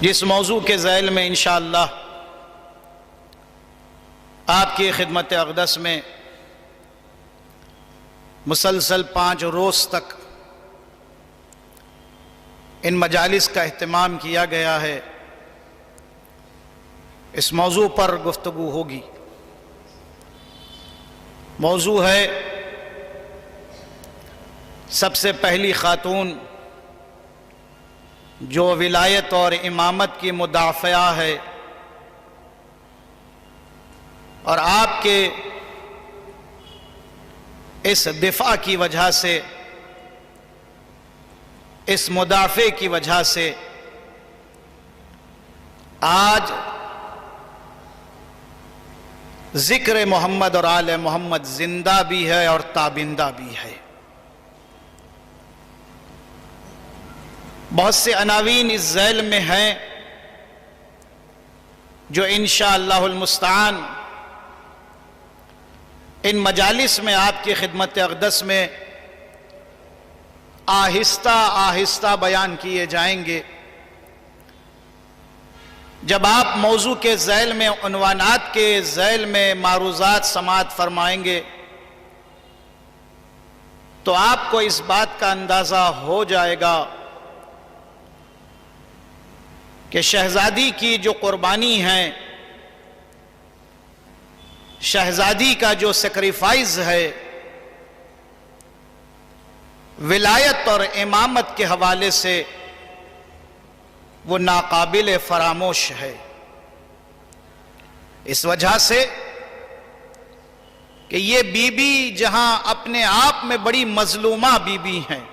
جس موضوع کے ذیل میں انشاءاللہ آپ کی خدمت اقدس میں مسلسل 5 روز تک ان مجالس کا اہتمام کیا گیا ہے، اس موضوع پر گفتگو ہوگی۔ موضوع ہے سب سے پہلی خاتون جو ولایت اور امامت کی مدافعہ ہے، اور آپ کے اس دفاع کی وجہ سے، اس مدافع کی وجہ سے آج ذکر محمد اور آل محمد زندہ بھی ہے اور تابندہ بھی ہے۔ بہت سے عناوین اس ذیل میں ہیں جو انشاءاللہ المستعان ان مجالس میں آپ کی خدمت اقدس میں آہستہ آہستہ بیان کیے جائیں گے۔ جب آپ موضوع کے ذیل میں، عنوانات کے ذیل میں معروضات سماعت فرمائیں گے تو آپ کو اس بات کا اندازہ ہو جائے گا کہ شہزادی کی جو قربانی ہے، شہزادی کا جو سیکریفائز ہے، ولایت اور امامت کے حوالے سے وہ ناقابل فراموش ہے۔ اس وجہ سے کہ یہ بی بی جہاں اپنے آپ میں بڑی مظلومہ بی بی ہیں،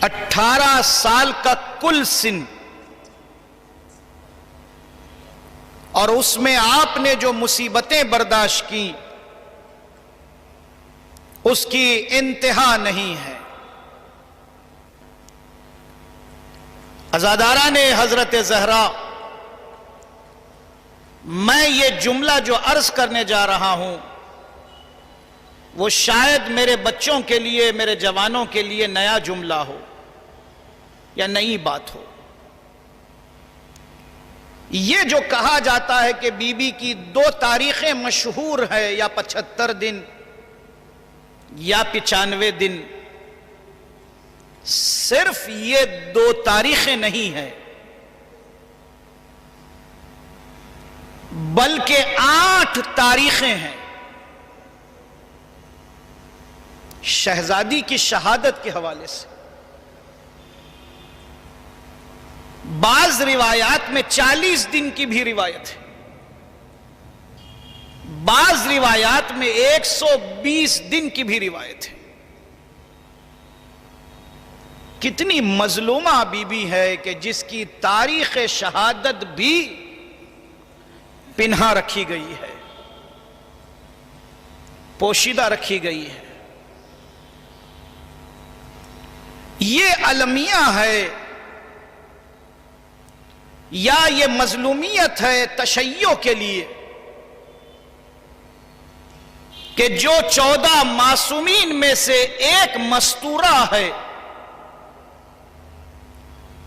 18 سال کا کل سن، اور اس میں آپ نے جو مصیبتیں برداشت کی اس کی انتہا نہیں ہے۔ عزاداران حضرت زہرا، میں یہ جملہ جو عرض کرنے جا رہا ہوں وہ شاید میرے بچوں کے لیے، میرے جوانوں کے لیے نیا جملہ ہو یا نئی بات ہو۔ یہ جو کہا جاتا ہے کہ بی بی کی 2 تاریخیں مشہور ہے، یا 75 دن یا 95 دن، صرف یہ 2 تاریخیں نہیں ہیں بلکہ 8 تاریخیں ہیں شہزادی کی شہادت کے حوالے سے۔ بعض روایات میں 40 دن کی بھی روایت ہے، بعض روایات میں 120 دن کی بھی روایت ہے۔ کتنی مظلومہ بی بی ہے کہ جس کی تاریخ شہادت بھی پنہا رکھی گئی ہے، پوشیدہ رکھی گئی ہے۔ یہ المیہ ہے یا یہ مظلومیت ہے تشیع کے لیے کہ جو 14 معصومین میں سے ایک مستورہ ہے،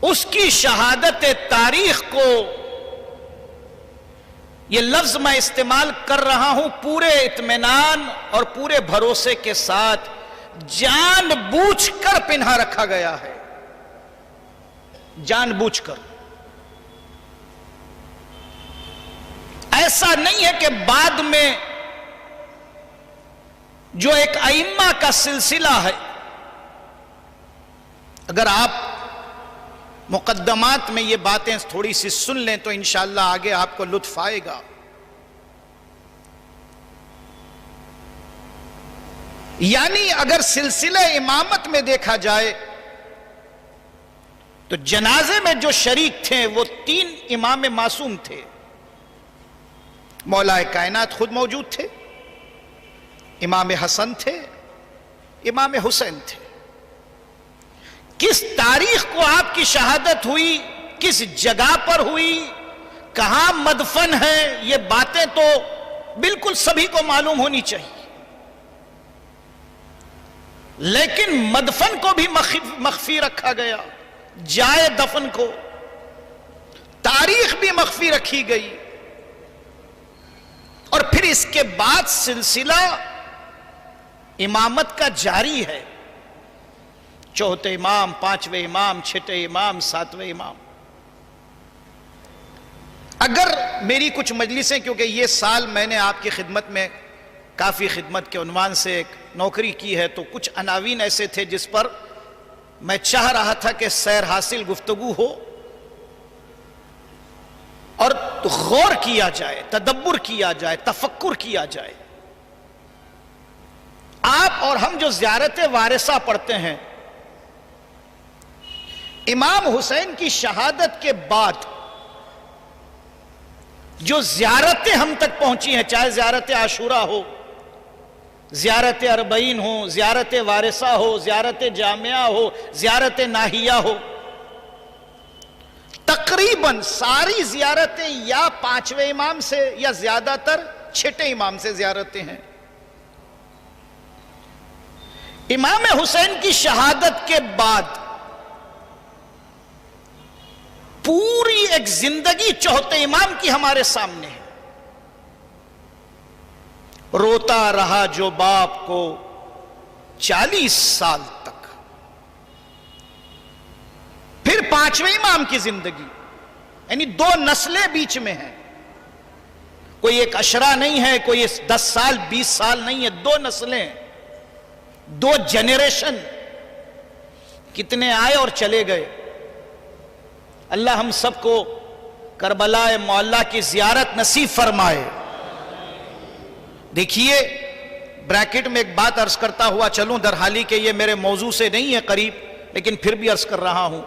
اس کی شہادت تاریخ کو، یہ لفظ میں استعمال کر رہا ہوں پورے اطمینان اور پورے بھروسے کے ساتھ، جان بوجھ کر پنہا رکھا گیا ہے، جان بوجھ کر۔ ایسا نہیں ہے کہ بعد میں جو ایک ائمہ کا سلسلہ ہے، اگر آپ مقدمات میں یہ باتیں تھوڑی سی سن لیں تو انشاءاللہ آگے آپ کو لطف آئے گا۔ یعنی اگر سلسلہ امامت میں دیکھا جائے تو جنازے میں جو شریک تھے وہ 3 امام معصوم تھے۔ مولا کائنات خود موجود تھے، امام حسن تھے، امام حسین تھے۔ کس تاریخ کو آپ کی شہادت ہوئی، کس جگہ پر ہوئی، کہاں مدفن ہے، یہ باتیں تو بالکل سبھی کو معلوم ہونی چاہیے۔ لیکن مدفن کو بھی مخفی رکھا گیا، جائے دفن کو تاریخ بھی مخفی رکھی گئی. اور پھر اس کے بعد سلسلہ امامت کا جاری ہے، چوتھے امام، پانچویں امام، چھٹے امام، ساتویں امام. اگر میری کچھ مجلسیں، کیونکہ یہ سال میں نے آپ کی خدمت میں کافی خدمت کے عنوان سے ایک نوکری کی ہے، تو کچھ عناوین ایسے تھے جس پر میں چاہ رہا تھا کہ سیر حاصل گفتگو ہو اور غور کیا جائے، تدبر کیا جائے، تفکر کیا جائے. آپ اور ہم جو زیارت وارثہ پڑھتے ہیں، امام حسین کی شہادت کے بعد جو زیارتیں ہم تک پہنچی ہیں، چاہے زیارت عاشورہ ہو، زیارت اربعین ہو، زیارت وارثہ ہو، زیارت جامعہ ہو، زیارت ناہیہ ہو، تقریباً ساری زیارتیں یا پانچویں امام سے یا زیادہ تر چھٹے امام سے زیارتیں ہیں. امام حسین کی شہادت کے بعد پوری ایک زندگی چوتھے امام کی ہمارے سامنے ہے. روتا رہا جو باپ کو 40 سال تک. پھر پانچویں امام کی زندگی، یعنی 2 نسلیں بیچ میں ہیں. کوئی ایک عشرہ نہیں ہے، کوئی 10 سال 20 سال نہیں ہے، 2 نسلیں، 2 جنریشن. کتنے آئے اور چلے گئے. اللہ ہم سب کو کربلا معلیٰ کی زیارت نصیب فرمائے. دیکھیے، بریکٹ میں ایک بات عرض کرتا ہوا چلوں، درحالی کہ یہ میرے موضوع سے نہیں ہے قریب، لیکن پھر بھی عرض کر رہا ہوں.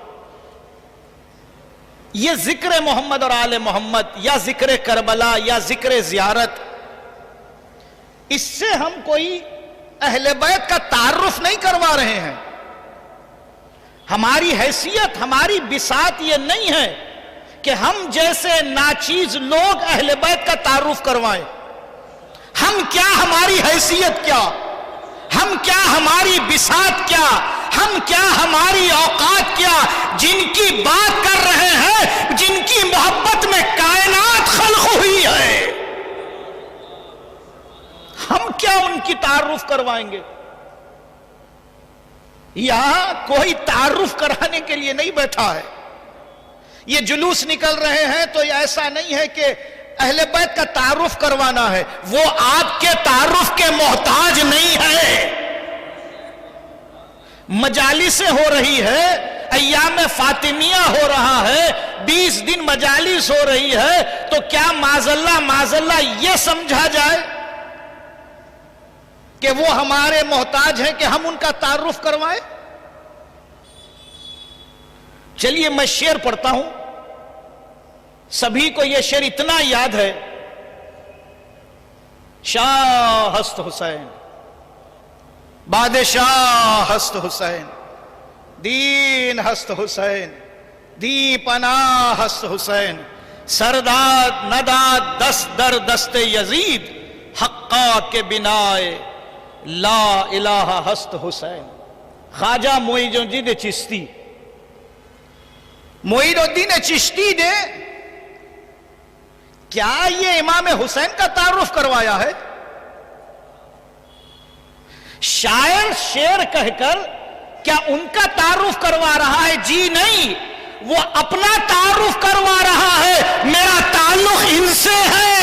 یہ ذکر محمد اور آل محمد، یا ذکر کربلا، یا ذکر زیارت، اس سے ہم کوئی اہل بیت کا تعارف نہیں کروا رہے ہیں. ہماری حیثیت، ہماری بساط یہ نہیں ہے کہ ہم جیسے ناچیز لوگ اہل بیت کا تعارف کروائیں. ہم کیا، ہماری حیثیت کیا، ہم کیا، ہماری بساط کیا، ہم کیا، ہماری اوقات کیا، جن کی بات کر رہے ہیں، جن کی محبت میں کائنات خلق ہوئی ہے، ہم کیا ان کی تعارف کروائیں گے؟ یہاں کوئی تعارف کرانے کے لیے نہیں بیٹھا ہے. یہ جلوس نکل رہے ہیں تو یہ ایسا نہیں ہے کہ اہل بیت کا تعارف کروانا ہے. وہ آپ کے تعارف کے محتاج نہیں ہے. مجالسیں ہو رہی ہے، ایام فاطمیہ ہو رہا ہے، 20 دن مجالس ہو رہی ہے، تو کیا معاذاللہ یہ سمجھا جائے کہ وہ ہمارے محتاج ہیں کہ ہم ان کا تعارف کروائیں؟ چلیے میں شعر پڑھتا ہوں. سبھی کو یہ شعر اتنا یاد ہے: شاہ ہست حسین، بادشاہ ہست حسین، دین ہست حسین، دی پناہ ہست حسین، سرداد نداد دست در دست یزید، حقا کے بنائے لا الہ ہست حسین. خواجہ معید الدین چشتی، معید الدین چشتی نے کیا یہ امام حسین کا تعارف کروایا ہے؟ شاعر شعر کہہ کر کیا ان کا تعارف کروا رہا ہے؟ جی نہیں، وہ اپنا تعارف کروا رہا ہے. میرا تعلق ان سے ہے.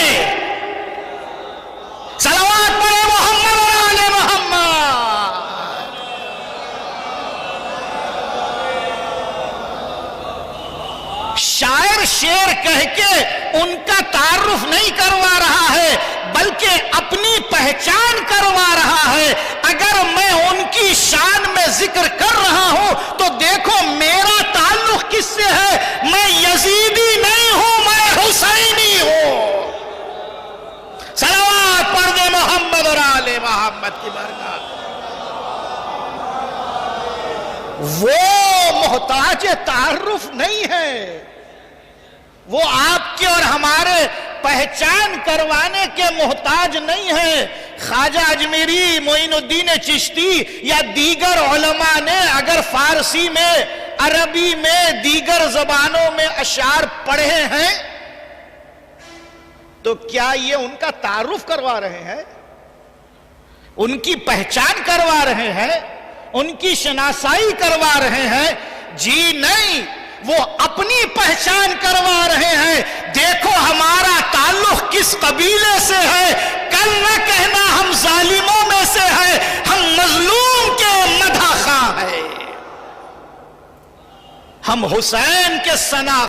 صلوات پڑھے محمد اور آل محمد. شاعر شعر کہہ کے ان کا تعارف نہیں کروا رہا ہے، بلکہ اپنی پہچان کروا رہا ہے. اگر میں ان کی شان میں ذکر کر رہا ہوں تو دیکھو میرا تعلق کس سے ہے. میں یزیدی نہیں ہوں، میں حسینی ہوں. صلوات پڑھ دے محمد اور آل محمد کی برکات. وہ محتاج تعارف نہیں ہے، وہ آپ کے اور ہمارے پہچان کروانے کے محتاج نہیں ہے. خواجہ اجمیری، معین الدین چشتی یا دیگر علماء نے اگر فارسی میں، عربی میں، دیگر زبانوں میں اشعار پڑھے ہیں تو کیا یہ ان کا تعارف کروا رہے ہیں، ان کی پہچان کروا رہے ہیں، ان کی شناسائی کروا رہے ہیں؟ جی نہیں، وہ اپنی پہچان کروا رہے ہیں۔ دیکھو ہمارا تعلق کس قبیلے سے ہے، کل نہ کہنا ہم ظالموں میں سے ہے، ہم مظلوم کے مدح خواہ ہیں، ہم حسین کے ثنا